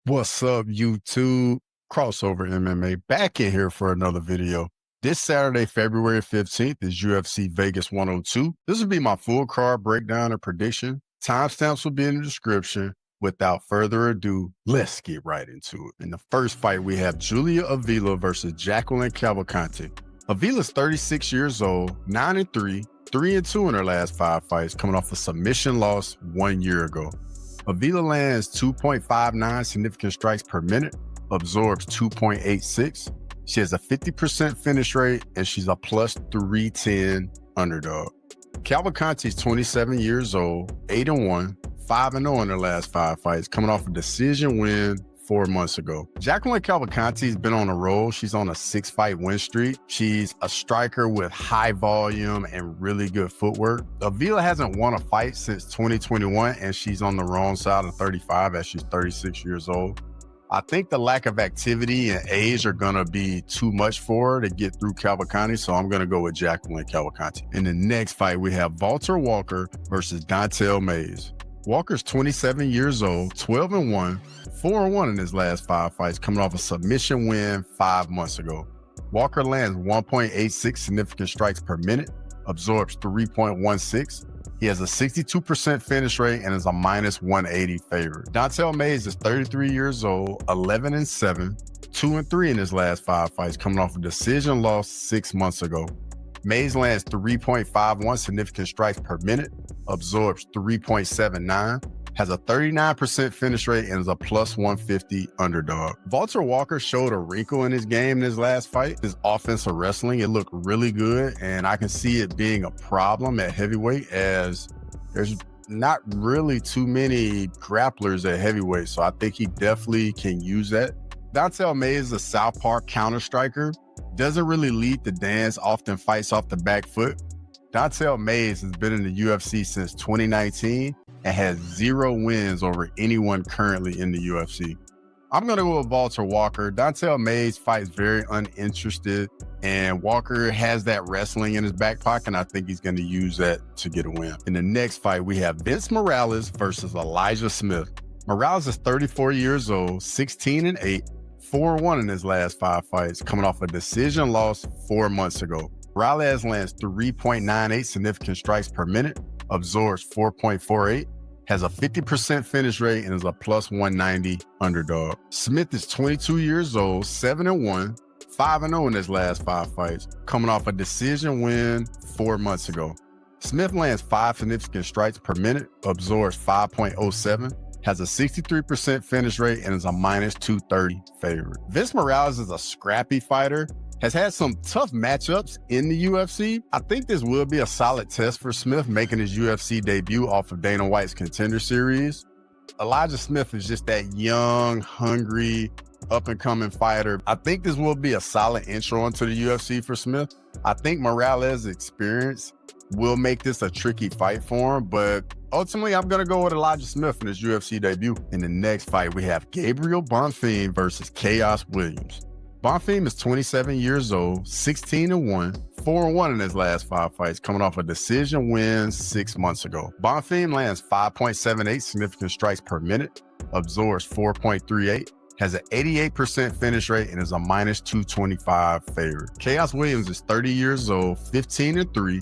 What's up, YouTube? Crossover MMA back in here for another video. This Saturday, February 15th is UFC Vegas 102. This will be my full card breakdown and prediction. Timestamps will be in the description. Without further ado, let's get right into it. In the first fight, we have Julia Avila versus Jacqueline Cavalcanti. Avila's 36 years old, 9-3, 3-2 in her last 5 fights, coming off a submission loss 1 year ago. Avila lands 2.59 significant strikes per minute, absorbs 2.86. She has a 50% finish rate, and she's a plus 310 underdog. Cavalcanti is 27 years old, 8-1, 5-0 in her last 5 fights, coming off a decision win 4 months ago. Jacqueline Cavalcanti has been on a roll. She's on a 6-fight win streak. She's a striker with high volume and really good footwork. Avila hasn't won a fight since 2021, and she's on the wrong side of 35 as she's 36 years old. I think the lack of activity and age are going to be too much for her to get through Cavalcanti, so I'm going to go with Jacqueline Cavalcanti. In the next fight, we have Valter Walker versus Don'Tale Mayes. Walker's 27 years old, 12-1, 4-1 in his last 5 fights, coming off a submission win 5 months ago. Walker lands 1.86 significant strikes per minute, absorbs 3.16. He has a 62% finish rate and is a minus 180 favorite. Don'Tale Mayes is 33 years old, 11-7, 2-3 in his last 5 fights, coming off a decision loss 6 months ago. Mayes lands 3.51 significant strikes per minute, absorbs 3.79, has a 39% finish rate, and is a plus 150 underdog. Valter Walker showed a wrinkle in his game in his last fight. His offensive wrestling, it looked really good, and I can see it being a problem at heavyweight as there's not really too many grapplers at heavyweight, so I think he definitely can use that. Don'Tale Mayes is a southpaw counter striker. Doesn't really lead the dance, often fights off the back foot. Don'Tale Mayes has been in the UFC since 2019 and has 0 wins over anyone currently in the UFC. I'm going to go with Valter Walker. Don'Tale Mayes fights very uninterested, and Walker has that wrestling in his back pocket, and I think he's going to use that to get a win. In the next fight, we have Vince Morales versus Elijah Smith. Morales is 34 years old, 16-8, 4-1 in his last 5 fights, coming off a decision loss 4 months ago. Morales lands 3.98 significant strikes per minute, absorbs 4.48, has a 50% finish rate, and is a plus 190 underdog. Smith is 22 years old, 7-1, 5-0 in his last 5 fights, coming off a decision win 4 months ago. Smith lands 5 significant strikes per minute, absorbs 5.07, has a 63% finish rate, and is a minus 230 favorite. Vince Morales is a scrappy fighter, has had some tough matchups in the UFC. I think this will be a solid test for Smith, making his UFC debut off of Dana White's Contender Series. Elijah Smith is just that young, hungry, up-and-coming fighter. I think this will be a solid intro into the UFC for Smith. I think Morales' experience will make this a tricky fight for him, but ultimately, I'm going to go with Elijah Smith in his UFC debut. In the next fight, we have Gabriel Bonfim versus Khaos Williams. Bonfim is 27 years old, 16-1, 4-1 in his last 5 fights, coming off a decision win 6 months ago. Bonfim lands 5.78 significant strikes per minute, absorbs 4.38, has an 88% finish rate, and is a minus 225 favorite. Khaos Williams is 30 years old, 15-3,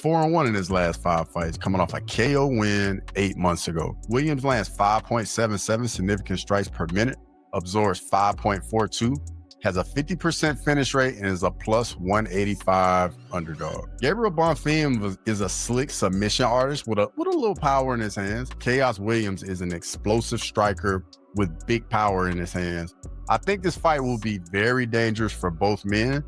4-1 in his last 5 fights, coming off a KO win 8 months ago. Williams lands 5.77 significant strikes per minute, absorbs 5.42, has a 50% finish rate, and is a plus 185 underdog. Gabriel Bonfim is a slick submission artist with a little power in his hands. Khaos Williams is an explosive striker with big power in his hands. I think this fight will be very dangerous for both men.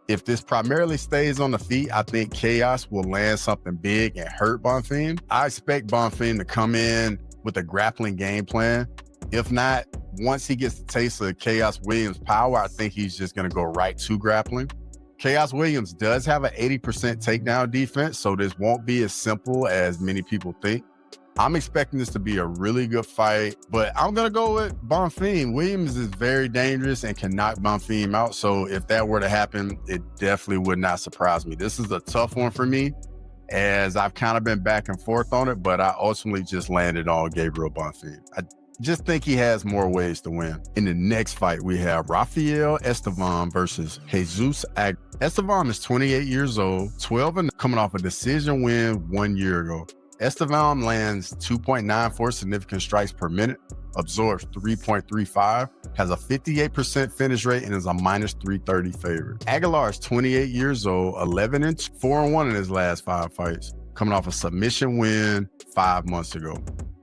If this primarily stays on the feet, I think Khaos will land something big and hurt Bonfim. I expect Bonfim to come in with a grappling game plan. If not, once he gets the taste of Khaos Williams' power, I think he's just going to go right to grappling. Khaos Williams does have an 80% takedown defense, so this won't be as simple as many people think. I'm expecting this to be a really good fight, but I'm going to go with Bonfim. Williams is very dangerous and can knock Bonfim out, so if that were to happen, it definitely would not surprise me. This is a tough one for me, as I've kind of been back and forth on it, but I ultimately just landed on Gabriel Bonfim. just think he has more ways to win. In the next fight, we have RaFael Estevam versus Jesus Aguilar. Estevam is 28 years old, 12 and coming off a decision win 1 year ago. Estevam lands 2.94 significant strikes per minute, absorbs 3.35, has a 58% finish rate, and is a -330 favorite. Aguilar is 28 years old, 11 and 4-1 in his last 5 fights, coming off a submission win 5 months ago.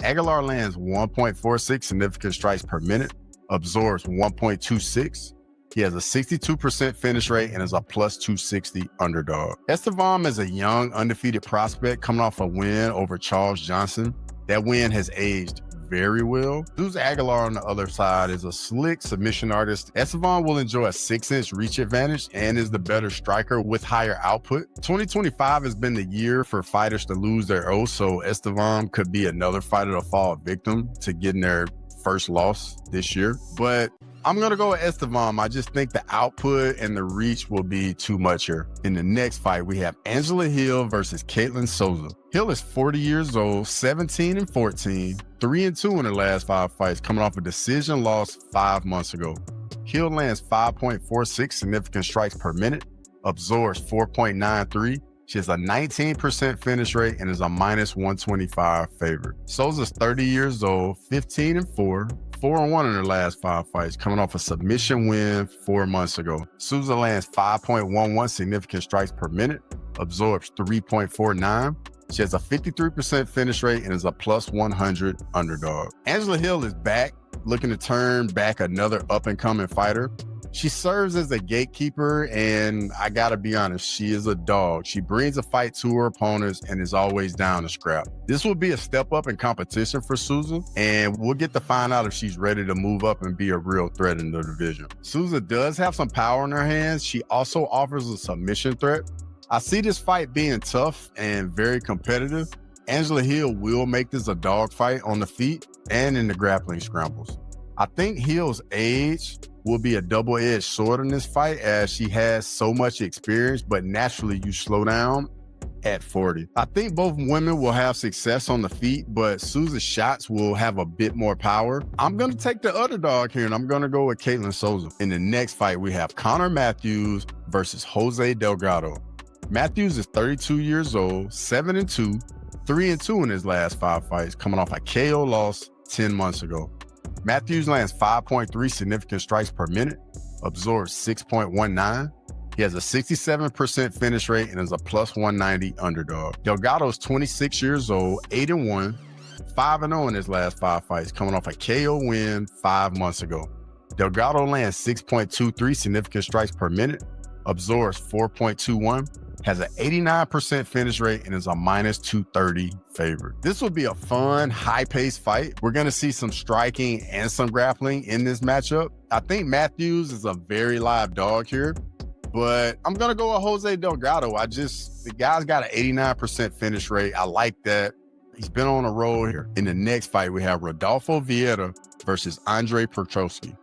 Aguilar lands 1.46 significant strikes per minute, absorbs 1.26. He has a 62% finish rate and is a +260 underdog. Estevam is a young, undefeated prospect coming off a win over Charles Johnson. That win has aged very well. Souza Aguilar on the other side is a slick submission artist. Estevam will enjoy a 6-inch reach advantage and is the better striker with higher output. 2025 has been the year for fighters to lose their oath, so Estevam could be another fighter to fall victim to getting their first loss this year. But I'm going to go with Estevam. I just think the output and the reach will be too much here. In the next fight, we have Angela Hill versus Ketlen Souza. Hill is 40 years old, 17 and 14, 3 and 2 in her last 5 fights, coming off a decision loss 5 months ago. Hill lands 5.46 significant strikes per minute, absorbs 4.93. She has a 19% finish rate and is a -125 favorite. Souza's 30 years old, 15 and 4, 4-1 in her last 5 fights, coming off a submission win 4 months ago. Souza lands 5.11 significant strikes per minute, absorbs 3.49. She has a 53% finish rate and is a +100 underdog. Angela Hill is back, looking to turn back another up-and-coming fighter. She serves as a gatekeeper, and I gotta be honest, she is a dog. She brings a fight to her opponents and is always down to scrap. This will be a step up in competition for Souza, and we'll get to find out if she's ready to move up and be a real threat in the division. Souza does have some power in her hands. She also offers a submission threat. I see this fight being tough and very competitive. Angela Hill will make this a dogfight on the feet and in the grappling scrambles. I think Hill's age will be a double-edged sword in this fight as she has so much experience, but naturally you slow down at 40. I think both women will have success on the feet, but Souza's shots will have a bit more power. I'm going to take the underdog here, and I'm going to go with Ketlen Souza. In the next fight, we have Conor Matthews versus Jose Delgado. Matthews is 32 years old, 7 and 2, 3 and 2 in his last 5 fights, coming off a KO loss 10 months ago. Matthews lands 5.3 significant strikes per minute, absorbs 6.19. He has a 67% finish rate and is a +190 underdog. Delgado is 26 years old, 8 and 1, 5 and 0 in his last 5 fights, coming off a KO win 5 months ago. Delgado lands 6.23 significant strikes per minute, absorbs 4.21. Has an 89% finish rate and is a -230 favorite. This will be a fun, high-paced fight. We're going to see some striking and some grappling in this matchup. I think Matthews is a very live dog here, but I'm going to go with Jose Delgado. The guy's got an 89% finish rate. I like that. He's been on a roll here. In the next fight, we have Rodolfo Vieira versus Andre Petrovski.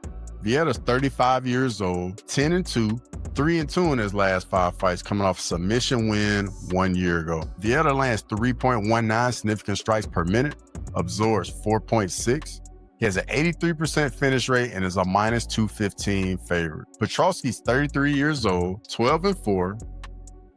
Vieira's 35 years old, 10 and 2, 3 and 2 in his last 5 fights, coming off a submission win 1 year ago. Vieira lands 3.19 significant strikes per minute, absorbs 4.6. He has an 83% finish rate and is a -215 favorite. Petrovski's 33 years old, 12 and 4,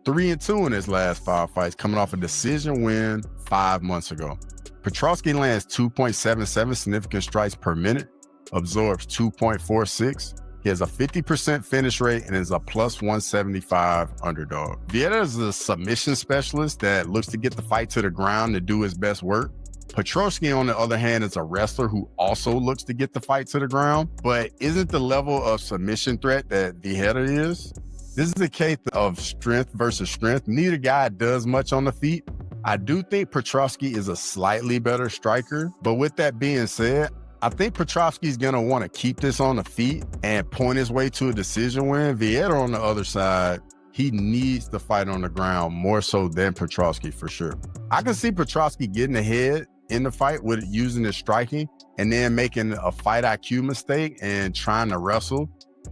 3 and 2 in his last 5 fights, coming off a decision win 5 months ago. Petrovski lands 2.77 significant strikes per minute, absorbs 2.46. He has a 50% finish rate and is a +175 underdog. Vieira is a submission specialist that looks to get the fight to the ground to do his best work. Petrovski, on the other hand, is a wrestler who also looks to get the fight to the ground, but isn't the level of submission threat that Vieira is. This is a case of strength versus strength. Neither guy does much on the feet. I do think Petrovski is a slightly better striker, but with that being said, I think Petrovski's going to want to keep this on the feet and point his way to a decision win. Vieira, on the other side, he needs to fight on the ground more so than Petrovski for sure. I can see Petrovski getting ahead in the fight with using his striking and then making a fight IQ mistake and trying to wrestle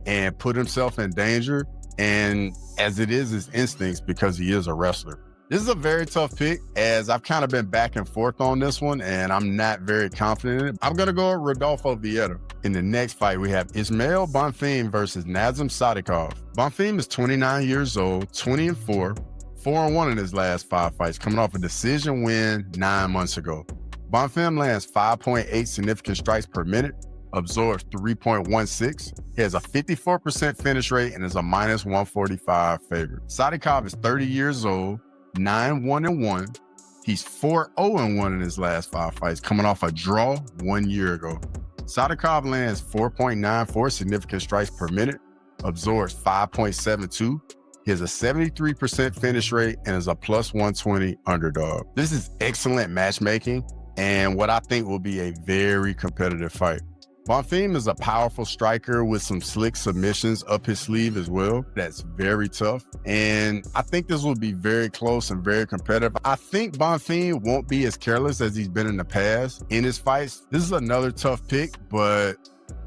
and put himself in danger. And as it is his instincts, because he is a wrestler. This is a very tough pick, as I've kind of been back and forth on this one, and I'm not very confident in it. I'm going to go with Rodolfo Vieira. In the next fight, we have Ismael Bonfim versus Nazim Sadykhov. Bonfim is 29 years old, 20-4, 4-1 in his last 5 fights, coming off a decision win 9 months ago. Bonfim lands 5.8 significant strikes per minute, absorbs 3.16. He has a 54% finish rate and is a -145 favorite. Sadykhov is 30 years old, 9-1-1. He's 4-0-1 in his last 5 fights, coming off a draw 1 year ago. Sadykhov lands 4.94 significant strikes per minute, absorbs 5.72. He has a 73% finish rate and is a +120 underdog. This is excellent matchmaking and what I think will be a very competitive fight. Bonfim is a powerful striker with some slick submissions up his sleeve as well. That's very tough. And I think this will be very close and very competitive. I think Bonfim won't be as careless as he's been in the past in his fights. This is another tough pick, but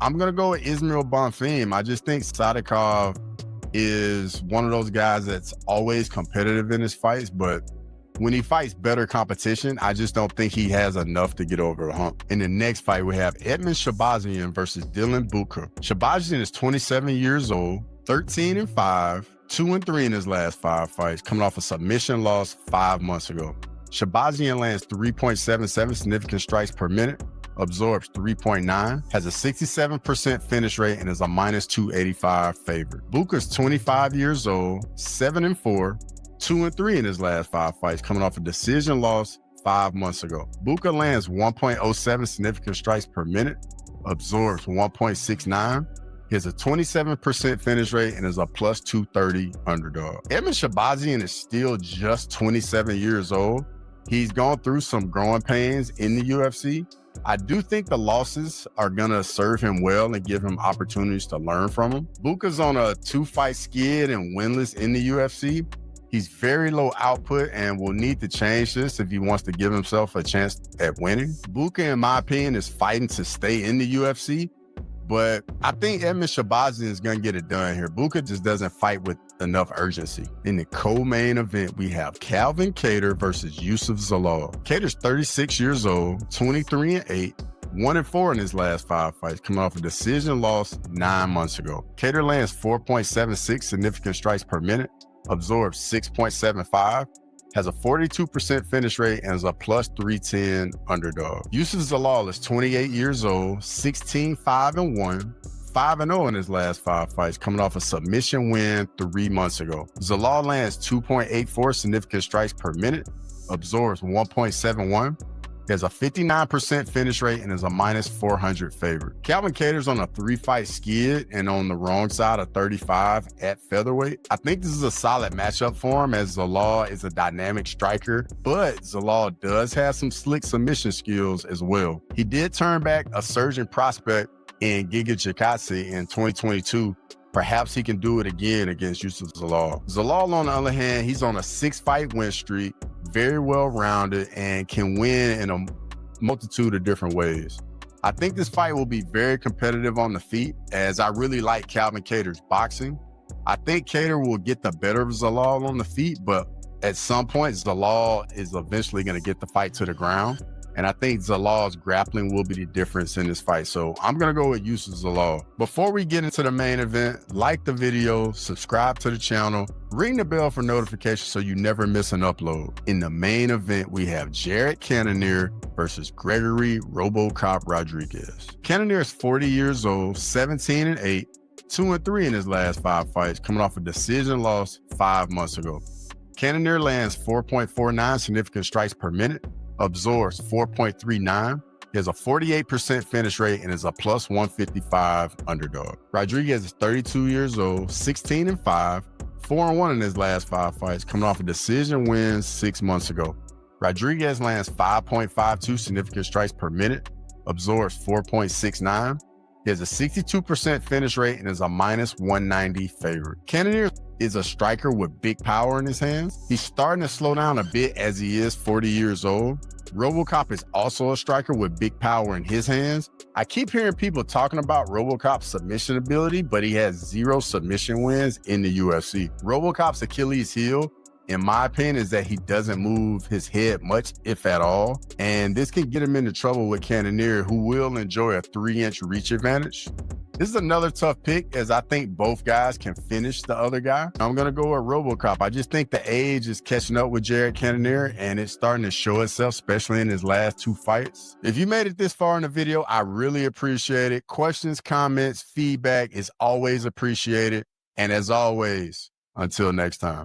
I'm going to go with Ismael Bonfim. I just think Sadykhov is one of those guys that's always competitive in his fights, but when he fights better competition, I just don't think he has enough to get over the hump. In the next fight, we have Edmen Shahbazyan versus Budka. Shahbazyan is 27 years old, 13-5, 2-3 in his last 5 fights, coming off a submission loss 5 months ago. Shahbazyan lands 3.77 significant strikes per minute, absorbs 3.9, has a 67% finish rate, and is a -285 favorite. Budka's 25 years old, 7-4, 2-3 in his last 5 fights, coming off a decision loss 5 months ago. Budka lands 1.07 significant strikes per minute, absorbs 1.69. He has a 27% finish rate and is a +230 underdog. Edmen Shahbazyan is still just 27 years old. He's gone through some growing pains in the UFC. I do think the losses are going to serve him well and give him opportunities to learn from them. Budka's on a 2-fight skid and winless in the UFC. He's very low output and will need to change this if he wants to give himself a chance at winning. Budka, in my opinion, is fighting to stay in the UFC, but I think Edmen Shahbazyan is going to get it done here. Budka just doesn't fight with enough urgency. In the co-main event, we have Cavalcanti versus Youssef Zalal. Cater's 36 years old, 23-8, 1-4 in his last 5 fights, coming off a decision loss 9 months ago. Cater lands 4.76 significant strikes per minute, absorbs 6.75, has a 42% finish rate, and is a +310 underdog. Youssef Zalal is 28 years old, 16-5-1, 5-0 in his last 5 fights, coming off a submission win 3 months ago. Zalal lands 2.84 significant strikes per minute, absorbs 1.71, has a 59% finish rate, and is a -400 favorite. Cavalcanti's on a 3-fight skid and on the wrong side of 35 at featherweight. I think this is a solid matchup for him, as Zalal is a dynamic striker, but Zalal does have some slick submission skills as well. He did turn back a surging prospect in Giga Chikadze in 2022. Perhaps he can do it again against Youssef Zalal. Zalal, on the other hand, he's on a 6-fight win streak, very well-rounded, and can win in a multitude of different ways. I think this fight will be very competitive on the feet, as I really like Cavalcanti's boxing. I think Kattar will get the better of Zalal on the feet, but at some point, Zalal is eventually going to get the fight to the ground. And I think Zalal's grappling will be the difference in this fight. So I'm going to go with Youssef Zalal. Before we get into the main event, like the video, subscribe to the channel, ring the bell for notifications so you never miss an upload. In the main event, we have Jarrett Cannonier versus Gregory Robocop Rodrigues. Cannonier is 40 years old, 17-8, 2-3 in his last 5 fights, coming off a decision loss 5 months ago. Cannonier lands 4.49 significant strikes per minute, absorbs 4.39, he has a 48% finish rate, and is a +155 underdog. Rodrigues is 32 years old, 16-5, 4-1 in his last 5 fights, coming off a decision win 6 months ago. Rodrigues lands 5.52 significant strikes per minute, absorbs 4.69, he has a 62% finish rate, and is a -190 favorite. Cannonier is a striker with big power in his hands. He's starting to slow down a bit as he is 40 years old. Robocop is also a striker with big power in his hands. I keep hearing people talking about Robocop's submission ability, but he has 0 submission wins in the UFC. Robocop's Achilles heel in my opinion, is that he doesn't move his head much, if at all. And this can get him into trouble with Cannonier, who will enjoy a 3-inch reach advantage. This is another tough pick, as I think both guys can finish the other guy. I'm going to go with Robocop. I just think the age is catching up with Jarrett Cannonier, and it's starting to show itself, especially in his last 2 fights. If you made it this far in the video, I really appreciate it. Questions, comments, feedback is always appreciated. And as always, until next time.